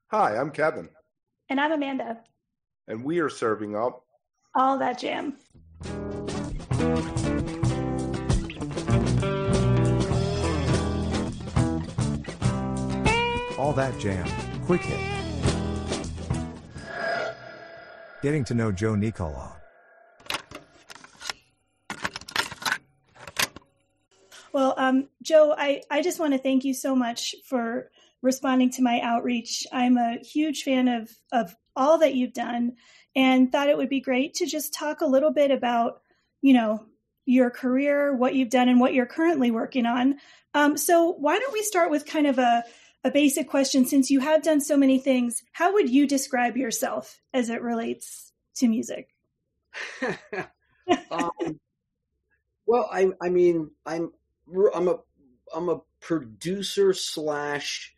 Hi, I'm Kevin, And I'm Amanda. and we are serving up All that jam. All That Jam, Quick Hit. Getting to know Joe Nicolo. Well, Joe, I just want to thank you so much for responding to my outreach. I'm a huge fan of all that you've done and thought it would be great to just talk a little bit about, your career, what you've done, and what you're currently working on. So why don't we start with kind of a basic question, since you have done so many things. How would you describe yourself as it relates to music? Well, I mean, I'm a producer slash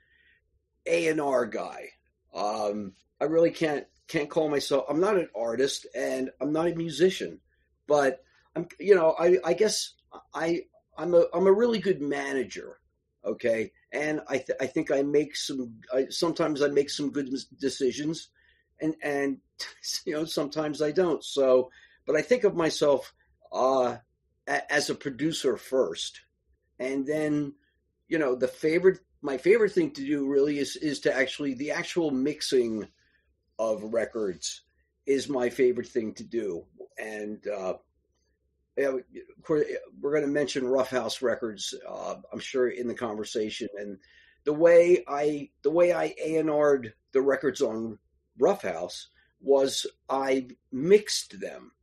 A&R guy. I really can't call myself. I'm not an artist and I'm not a musician, but I guess I'm a really good manager. Okay. And I think I make sometimes I make some good decisions and sometimes I don't. So, but I think of myself, as a producer first, and then, my favorite thing to do really is to actually, the actual mixing of records is my favorite thing to do. And, of course, we're going to mention RuffHouse Records, I'm sure, in the conversation. And the way I A&R'd the records on RuffHouse was I mixed them.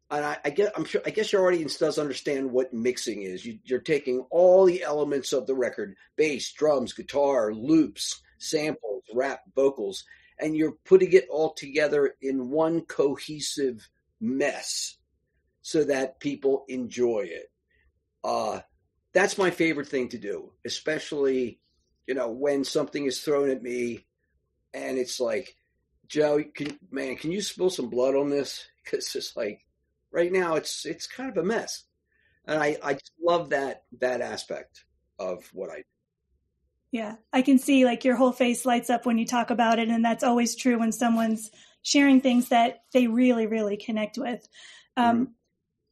And I guess your audience does understand what mixing is. You're taking all the elements of the record: bass, drums, guitar, loops, samples, rap, vocals, and you're putting it all together in one cohesive mess so that people enjoy it. That's my favorite thing to do, especially, when something is thrown at me and it's like, Joe, can you spill some blood on this? Because it's like, right now it's kind of a mess. And I just love that aspect of what I do. Yeah, I can see like your whole face lights up when you talk about it. And that's always true when someone's sharing things that they really, really connect with.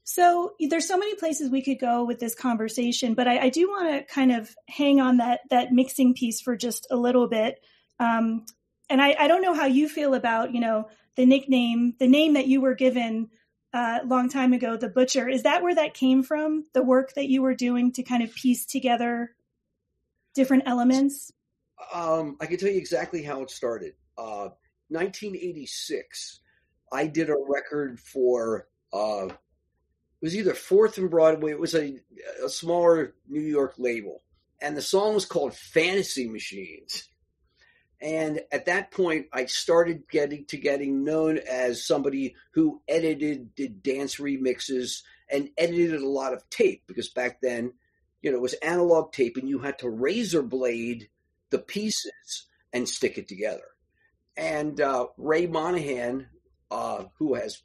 So there's so many places we could go with this conversation, but I do want to kind of hang on that mixing piece for just a little bit. And I don't know how you feel about, the name that you were given a long time ago, the Butcher. Is that where that came from? The work that you were doing to kind of piece together different elements? I can tell you exactly how it started. 1986, I did a record for, it was either Fourth and Broadway. It was a smaller New York label. And the song was called Fantasy Machines. And at that point, I started getting known as somebody who did dance remixes and edited a lot of tape, because back then, it was analog tape and you had to razor blade the pieces and stick it together. And Ray Monahan, who has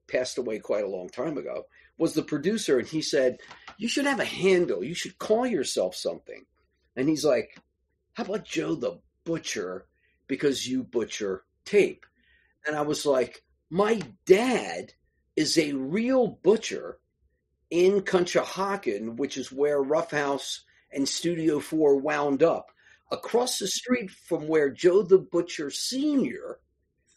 passed away quite a long time ago, was the producer. And he said, you should have a handle. You should call yourself something. And he's like, how about Joe the Butcher, because you butcher tape? And I was like, my dad is a real butcher in Conshohocken, which is where RuffHouse and Studio 4 wound up, across the street from where Joe the Butcher Sr.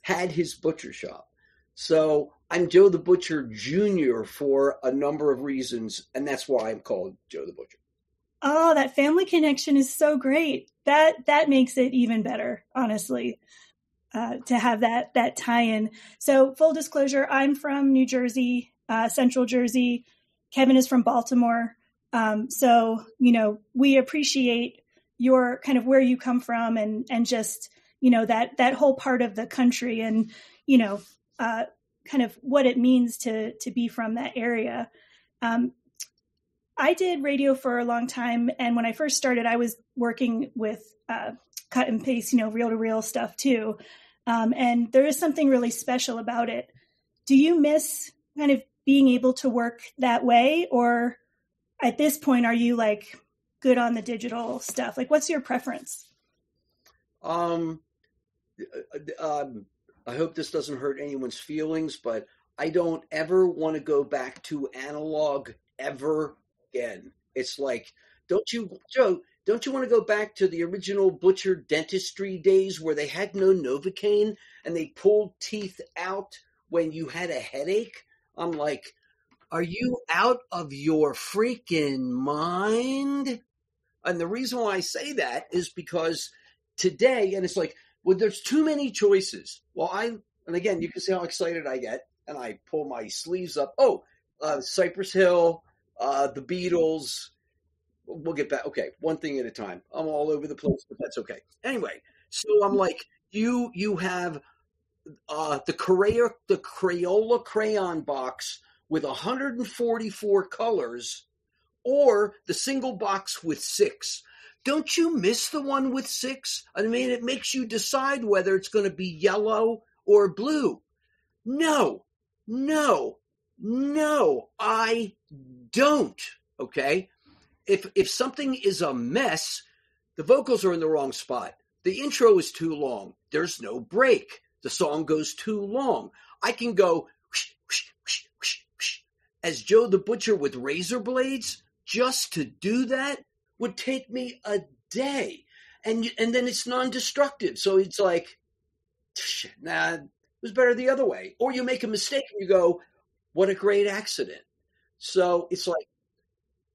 had his butcher shop. So I'm Joe the Butcher Jr. for a number of reasons, and that's why I'm called Joe the Butcher. Oh, that family connection is so great. That makes it even better, honestly, to have that tie-in. So full disclosure, I'm from New Jersey, Central Jersey. Kevin is from Baltimore. So, we appreciate your kind of where you come from and just, that whole part of the country and, kind of what it means to be from that area. I did radio for a long time. And when I first started, I was working with cut and paste, reel to reel stuff too. And there is something really special about it. Do you miss kind of being able to work that way? Or at this point, are you like good on the digital stuff? Like, what's your preference? Um, I hope this doesn't hurt anyone's feelings, but I don't ever want to go back to analog ever again. It's like, don't you, Joe? Don't you want to go back to the original butcher dentistry days where they had no Novocaine and they pulled teeth out when you had a headache? I'm like, are you out of your freaking mind? And the reason why I say that is because today, and it's like, well, there's too many choices. Well, and again, you can see how excited I get, and I pull my sleeves up. Oh, Cypress Hill, the Beatles. We'll get back. Okay, one thing at a time. I'm all over the place, but that's okay. Anyway, so I'm like, you have the Crayola crayon box with 144 colors, or the single box with 6. Don't you miss the one with 6? I mean, it makes you decide whether it's going to be yellow or blue. No, I don't. Okay? If something is a mess, the vocals are in the wrong spot. The intro is too long. There's no break. The song goes too long. I can go whoosh, whoosh, whoosh, whoosh, whoosh, as Joe the Butcher with razor blades. Just to do that would take me a day. And then it's non-destructive. So it's like, nah, it was better the other way. Or you make a mistake and you go, what a great accident. So it's like,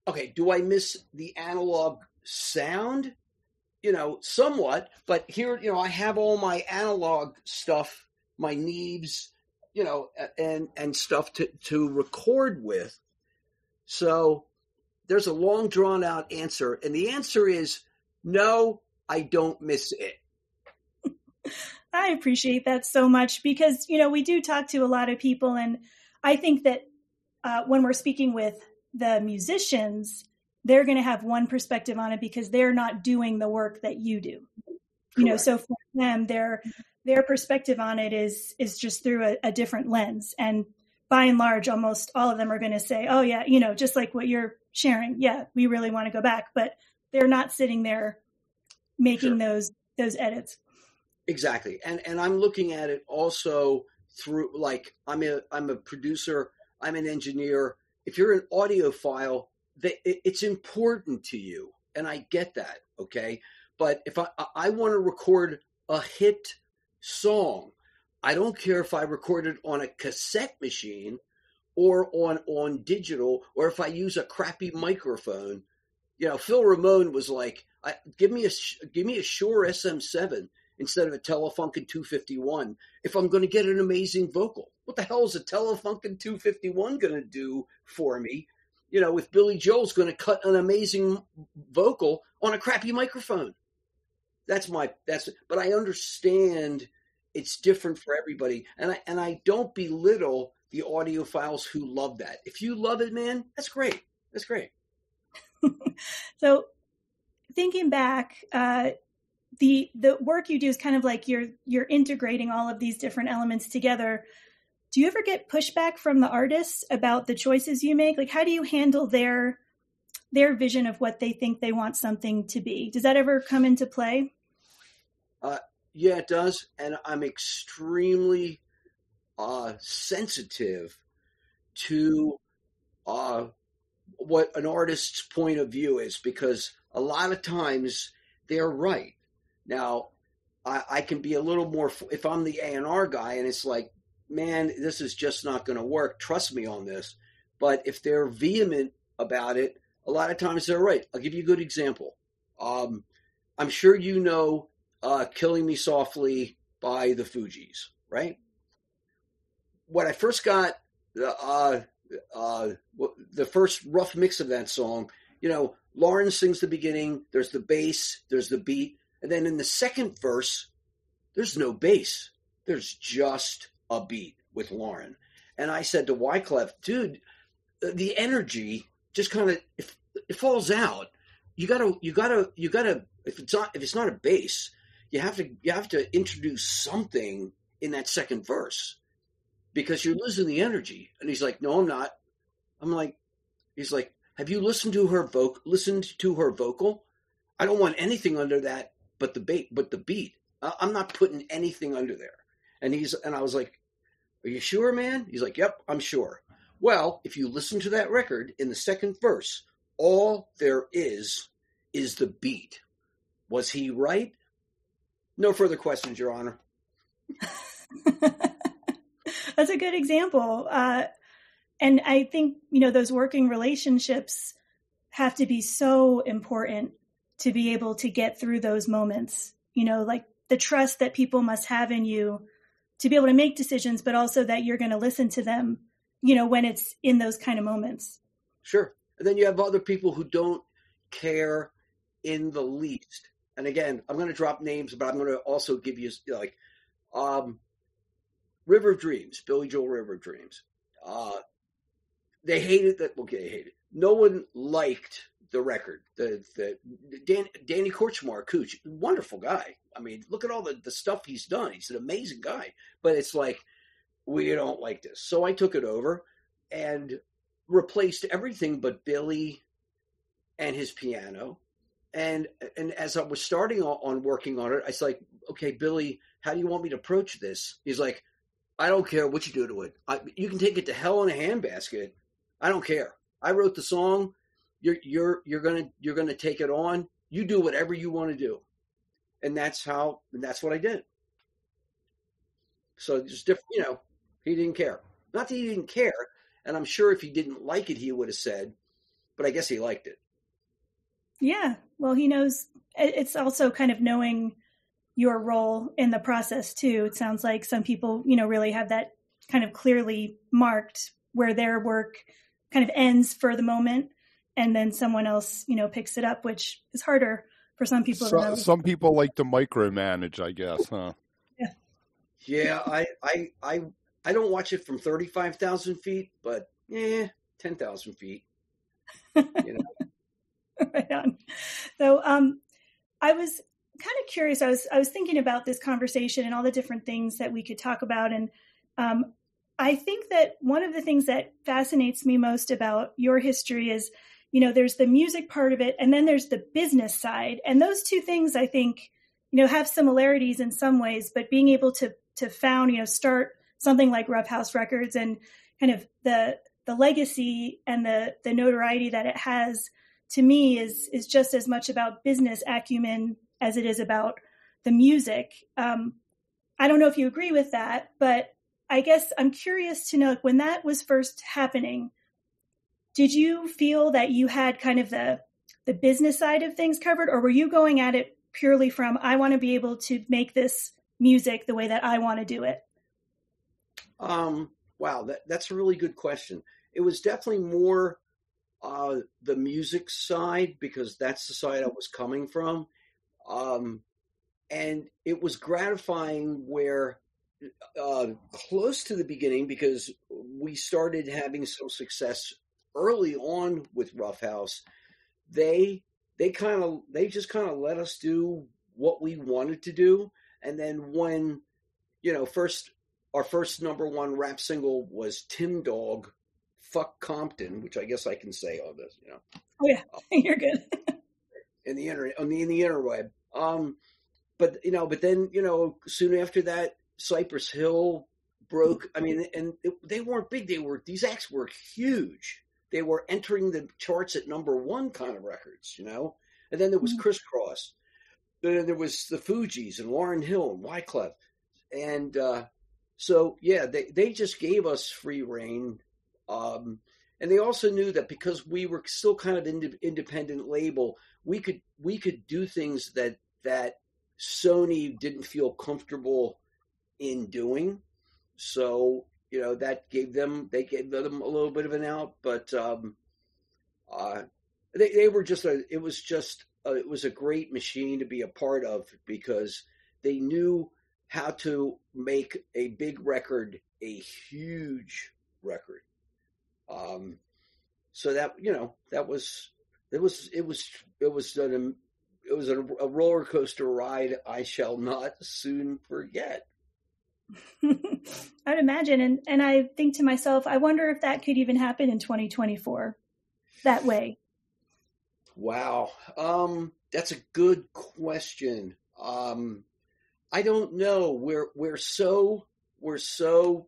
okay, do I miss the analog sound? Somewhat, but here, I have all my analog stuff, my Neves, and stuff to record with. So there's a long drawn out answer. And the answer is no, I don't miss it. I appreciate that so much because, we do talk to a lot of people. And I think that when we're speaking with the musicians, they're going to have one perspective on it because they're not doing the work that you do. So for them, their perspective on it is just through a different lens. And by and large, almost all of them are going to say, oh yeah, just like what you're sharing. Yeah, we really want to go back, but they're not sitting there making those edits. Exactly. And I'm looking at it also through, like, I'm a producer, I'm an engineer. If you're an audiophile, it's important to you. And I get that. Okay. But if I want to record a hit song, I don't care if I record it on a cassette machine or on digital, or if I use a crappy microphone. Phil Ramone was like, give me a Shure SM7 instead of a Telefunken 251 if I'm going to get an amazing vocal. What the hell is a Telefunken 251 going to do for me? If Billy Joel's going to cut an amazing vocal on a crappy microphone. But I understand it's different for everybody. And I don't belittle the audiophiles who love that. If you love it, man, that's great. That's great. So thinking back, the work you do is kind of like you're integrating all of these different elements together. Do you ever get pushback from the artists about the choices you make? Like, how do you handle their vision of what they think they want something to be? Does that ever come into play? Yeah, it does. And I'm extremely sensitive to what an artist's point of view is, because a lot of times they're right. Now, I can be a little more, if I'm the A&R guy and it's like, man, this is just not going to work. Trust me on this. But if they're vehement about it, a lot of times they're right. I'll give you a good example. I'm sure you know Killing Me Softly by the Fugees, right? When I first got the first rough mix of that song, Lauren sings the beginning, there's the bass, there's the beat, and then in the second verse, there's no bass. There's just a beat with Lauren. And I said to Wyclef, dude, the energy just kind of, it falls out. You gotta, if it's not a bass, you have to introduce something in that second verse because you're losing the energy. And he's like, no, I'm not. I'm like, he's like, have you listened to her vocal? I don't want anything under that but the beat. I'm not putting anything under there. And I was like, are you sure, man? He's like, yep, I'm sure. Well, if you listen to that record in the second verse, all there is the beat. Was he right? No further questions, Your Honor. That's a good example. And I think, those working relationships have to be so important to be able to get through those moments, like the trust that people must have in you to be able to make decisions, but also that you're going to listen to them, when it's in those kind of moments. Sure. And then you have other people who don't care in the least. And again, I'm going to drop names, but I'm going to also give you River of Dreams, Billy Joel River of Dreams. They hated that. Okay, they hated. No one liked the record. Danny Korchmar, Cooch, wonderful guy. I mean, look at all the stuff he's done. He's an amazing guy. But it's like, we don't like this. So I took it over and replaced everything but Billy and his piano. And as I was starting on working on it, I was like, okay, Billy, how do you want me to approach this? He's like, I don't care what you do to it. You can take it to hell in a handbasket. I don't care. I wrote the song. You're gonna take it on. You do whatever you want to do, and that's what I did. So just different. He didn't care. Not that he didn't care, and I'm sure if he didn't like it, he would have said. But I guess he liked it. Yeah. Well, he knows. It's also kind of knowing your role in the process too. It sounds like some people, really have that kind of clearly marked where their work kind of ends for the moment and then someone else, picks it up, which is harder for some people. Some people like to micromanage, I guess, huh? Yeah. I don't watch it from 35,000 feet, but 10,000 feet, Right on. So, I was kind of curious. I was thinking about this conversation and all the different things that we could talk about. And I think that one of the things that fascinates me most about your history is, there's the music part of it, and then there's the business side. And those two things, I think, have similarities in some ways, but being able to found, start something like RuffHouse Records and kind of the legacy and the notoriety that it has, to me, is just as much about business acumen as it is about the music. I don't know if you agree with that, but I guess I'm curious to know, when that was first happening, did you feel that you had kind of the business side of things covered, or were you going at it purely from, I want to be able to make this music the way that I want to do it? Wow, that's a really good question. It was definitely more the music side, because that's the side I was coming from. And it was gratifying where close to the beginning, because we started having some success early on with RuffHouse. They just kind of let us do what we wanted to do. And then when, our first number one rap single was Tim Dog, Fuck Compton, which I guess I can say on this, Oh yeah, you're good. in the internet, in the interweb. But then, soon after that, Cypress Hill broke. I mean, and they weren't big. These acts were huge. They were entering the charts at number one kind of records, And then there was Crisscross. Then there was the Fugees and Lauryn Hill and Wyclef. And so, yeah, they just gave us free reign. And they also knew that because we were still kind of independent label, we could do things that Sony didn't feel comfortable in doing. So, that gave them a little bit of an out, but they were it was a great machine to be a part of, because they knew how to make a big record a huge record. So that, it was a roller coaster ride I shall not soon forget. I'd imagine. And I think to myself, I wonder if that could even happen in 2024 that way. Wow. That's a good question. I don't know. We're so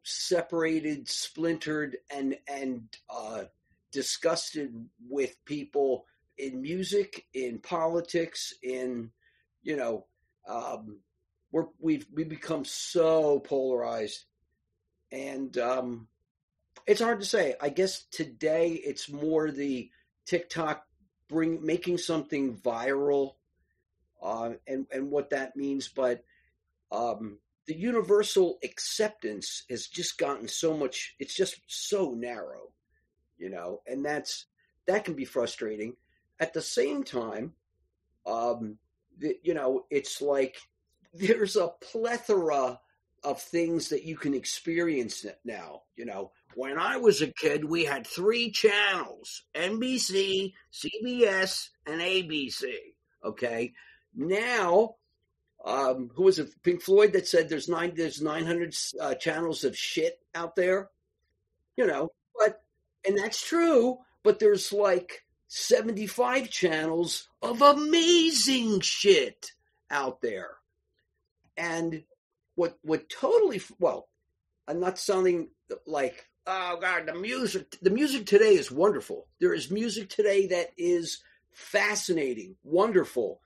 separated, splintered, and disgusted with people in music, in politics, in we've become so polarized, and it's hard to say. I guess today it's more the TikTok making something viral, and what that means, but the universal acceptance has just gotten so much. It's just so narrow, and that can be frustrating. At the same time, it's like there's a plethora of things that you can experience now. When I was a kid, we had 3 channels: NBC, CBS, and ABC. Okay, now. Who was it? Pink Floyd that said there's 900 channels of shit out there, and that's true, but there's like 75 channels of amazing shit out there. And what totally, well, I'm not sounding like, oh God, the music today is wonderful. There is music today that is fascinating, wonderful,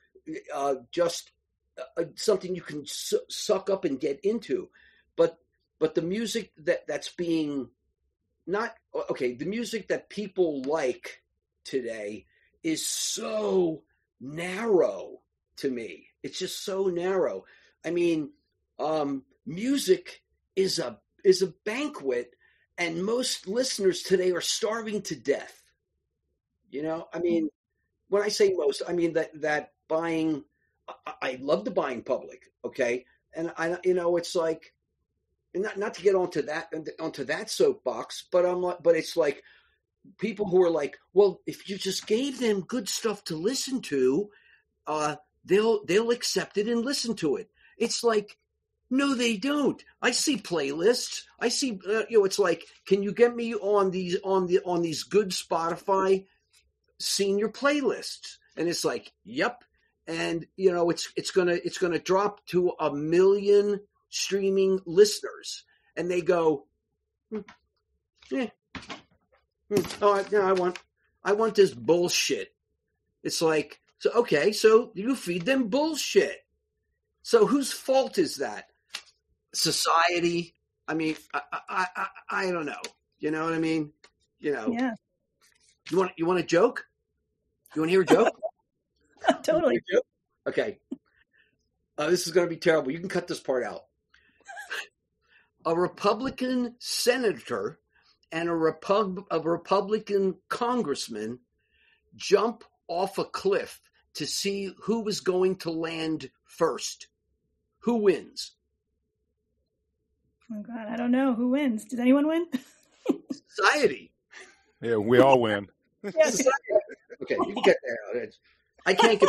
just something you can suck up and get into, but the music that's being not okay. The music that people like today is so narrow to me. It's just so narrow. I mean, music is a banquet, and most listeners today are starving to death. I mean, when I say most, I mean that buying. I love the buying public, okay, and it's like, not to get onto that soapbox, but it's like people who are like, well, if you just gave them good stuff to listen to, they'll accept it and listen to it. It's like, no, they don't. I see playlists. I see, it's like, can you get me on these good Spotify senior playlists? And it's like, yep. And it's gonna drop to 1 million streaming listeners, and they go, oh no, I want this bullshit. It's like, so okay, so you feed them bullshit. So whose fault is that? Society? I mean, I don't know. You know what I mean? Yeah. You want a joke? You want to hear a joke? Totally. Okay. This is going to be terrible. You can cut this part out. A Republican senator and a Republican congressman jump off a cliff to see who was going to land first. Who wins? Oh God, I don't know. Who wins? Does anyone win? Society. Yeah, we all win. Yeah. Okay, you can get that out. I can't get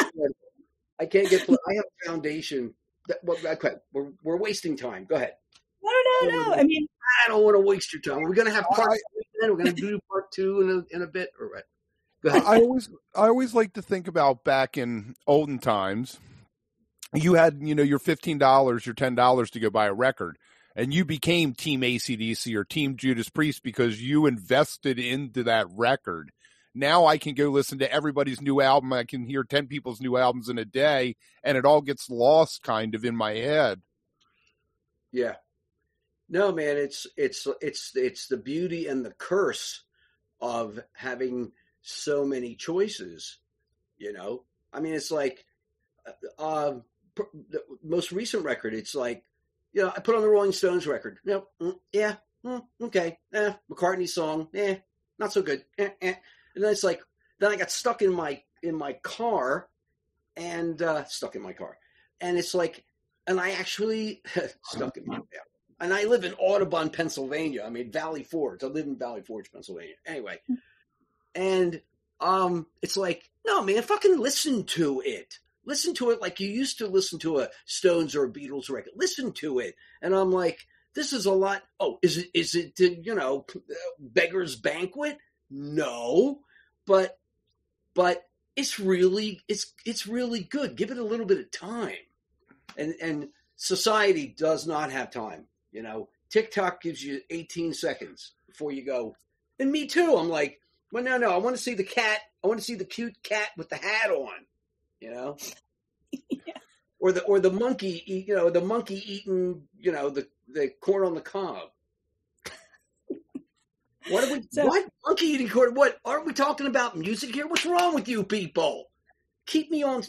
political. I have a foundation. Okay, we're wasting time. Go ahead. No. I mean, I don't want to waste your time. We're going to have part 3, we're going to do part 2 in a bit. All right. Go ahead. I always like to think about back in olden times. You had, your $15, your $10 to go buy a record, and you became Team AC/DC or Team Judas Priest because you invested into that record. Now I can go listen to everybody's new album. I can hear 10 people's new albums in a day, and it all gets lost kind of in my head. Yeah. No, man, it's the beauty and the curse of having so many choices, I mean, it's like the most recent record, it's like, I put on the Rolling Stones record. Okay. McCartney song, not so good. And then it's like, then I got stuck in my car, and it's like, and I actually stuck in my car. And I live in Audubon, Pennsylvania. I mean, Valley Forge. I live in Valley Forge, Pennsylvania. Anyway, and it's like, no, man, fucking listen to it. Listen to it like you used to listen to a Stones or a Beatles record. Listen to it. And I'm like, this is a lot. Oh, is it Beggar's Banquet? No, but it's really good. Give it a little bit of time. And society does not have time. TikTok gives you 18 seconds before you go. And me too. I'm like, well, no, I want to see the cat. I want to see the cute cat with the hat on. Yeah. Or the monkey, the monkey eating, the corn on the cob. What monkey eating corn? What aren't we talking about music here? What's wrong with you people? Keep me on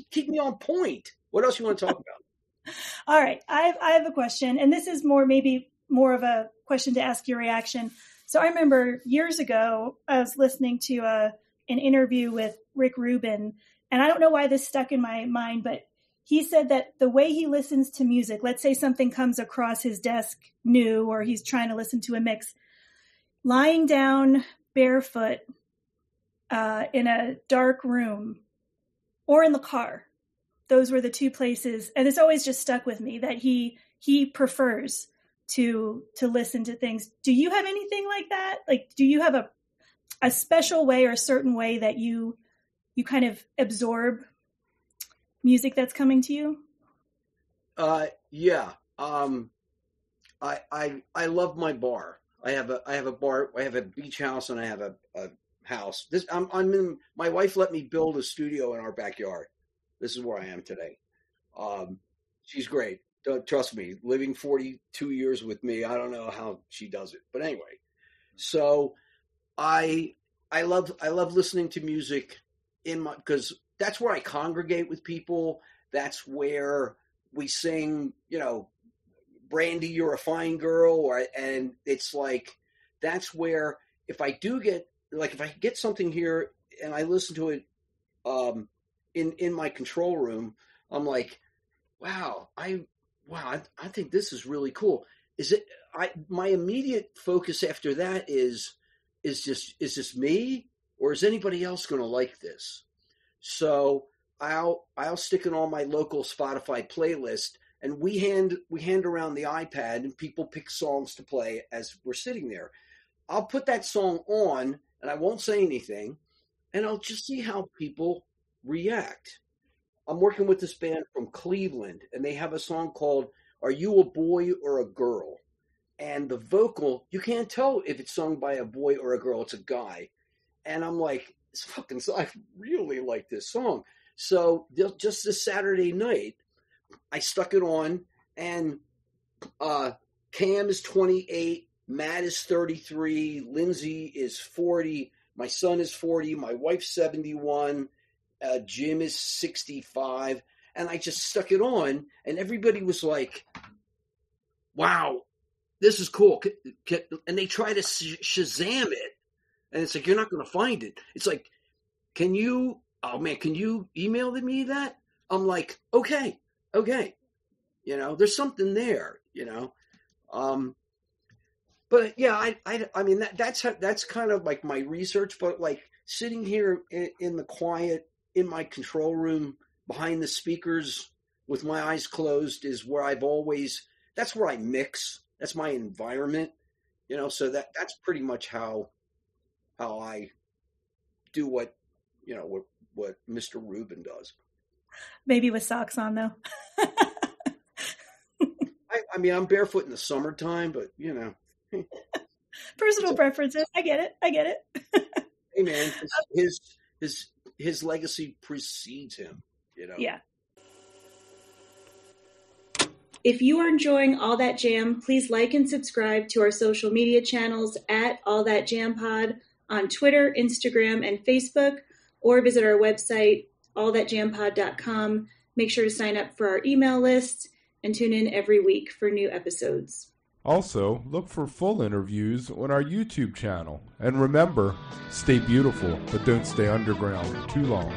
point. What else you want to talk about? All right, I have a question, and this is maybe more of a question to ask your reaction. So I remember years ago, I was listening to an interview with Rick Rubin, and I don't know why this stuck in my mind, but he said that the way he listens to music, let's say something comes across his desk new, or he's trying to listen to a mix, lying down barefoot in a dark room or in the car. Those were the two places. And it's always just stuck with me that he prefers to listen to things. Do you have anything like that? Like, do you have a special way or a certain way that you kind of absorb music that's coming to you? Yeah. I love my bar. I have a bar. I have a beach house, and I have a house. My wife let me build a studio in our backyard. This is where I am today. She's great. Trust me, living 42 years with me, I don't know how she does it. But anyway, so I love listening to music because that's where I congregate with people. That's where we sing, Brandy, You're a Fine Girl, and it's like, that's where if I get something here and I listen to it in my control room, I'm like, wow, I think this is really cool. My immediate focus after that is this me, or is anybody else going to like this? So I'll stick it on my local Spotify playlist, and we hand around the iPad, and people pick songs to play as we're sitting there. I'll put that song on, and I won't say anything, and I'll just see how people react. I'm working with this band from Cleveland, and they have a song called Are You a Boy or a Girl? And the vocal, you can't tell if it's sung by a boy or a girl. It's a guy. And I'm like, I really like this song. So just this Saturday night, I stuck it on, and Cam is 28, Matt is 33, Lindsay is 40, my son is 40, my wife's 71, Jim is 65, and I just stuck it on, and everybody was like, wow, this is cool. And they try to Shazam it, and it's like, you're not going to find it. It's like, can you email me that? I'm like, okay. There's something there, but yeah, I mean, that's kind of like my research, but like sitting here in the quiet, in my control room, behind the speakers with my eyes closed is where that's where I mix. That's my environment, so that's pretty much how I do what Mr. Rubin does. Maybe with socks on, though. I mean, I'm barefoot in the summertime, but personal preferences. I get it. Hey man, his legacy precedes him, Yeah. If you are enjoying All That Jam, please like and subscribe to our social media channels at All That Jam Pod on Twitter, Instagram, and Facebook, or visit our website, allthatjampod.com. Make sure to sign up for our email list and tune in every week for new episodes. Also, look for full interviews on our YouTube channel. And remember, stay beautiful, but don't stay underground too long.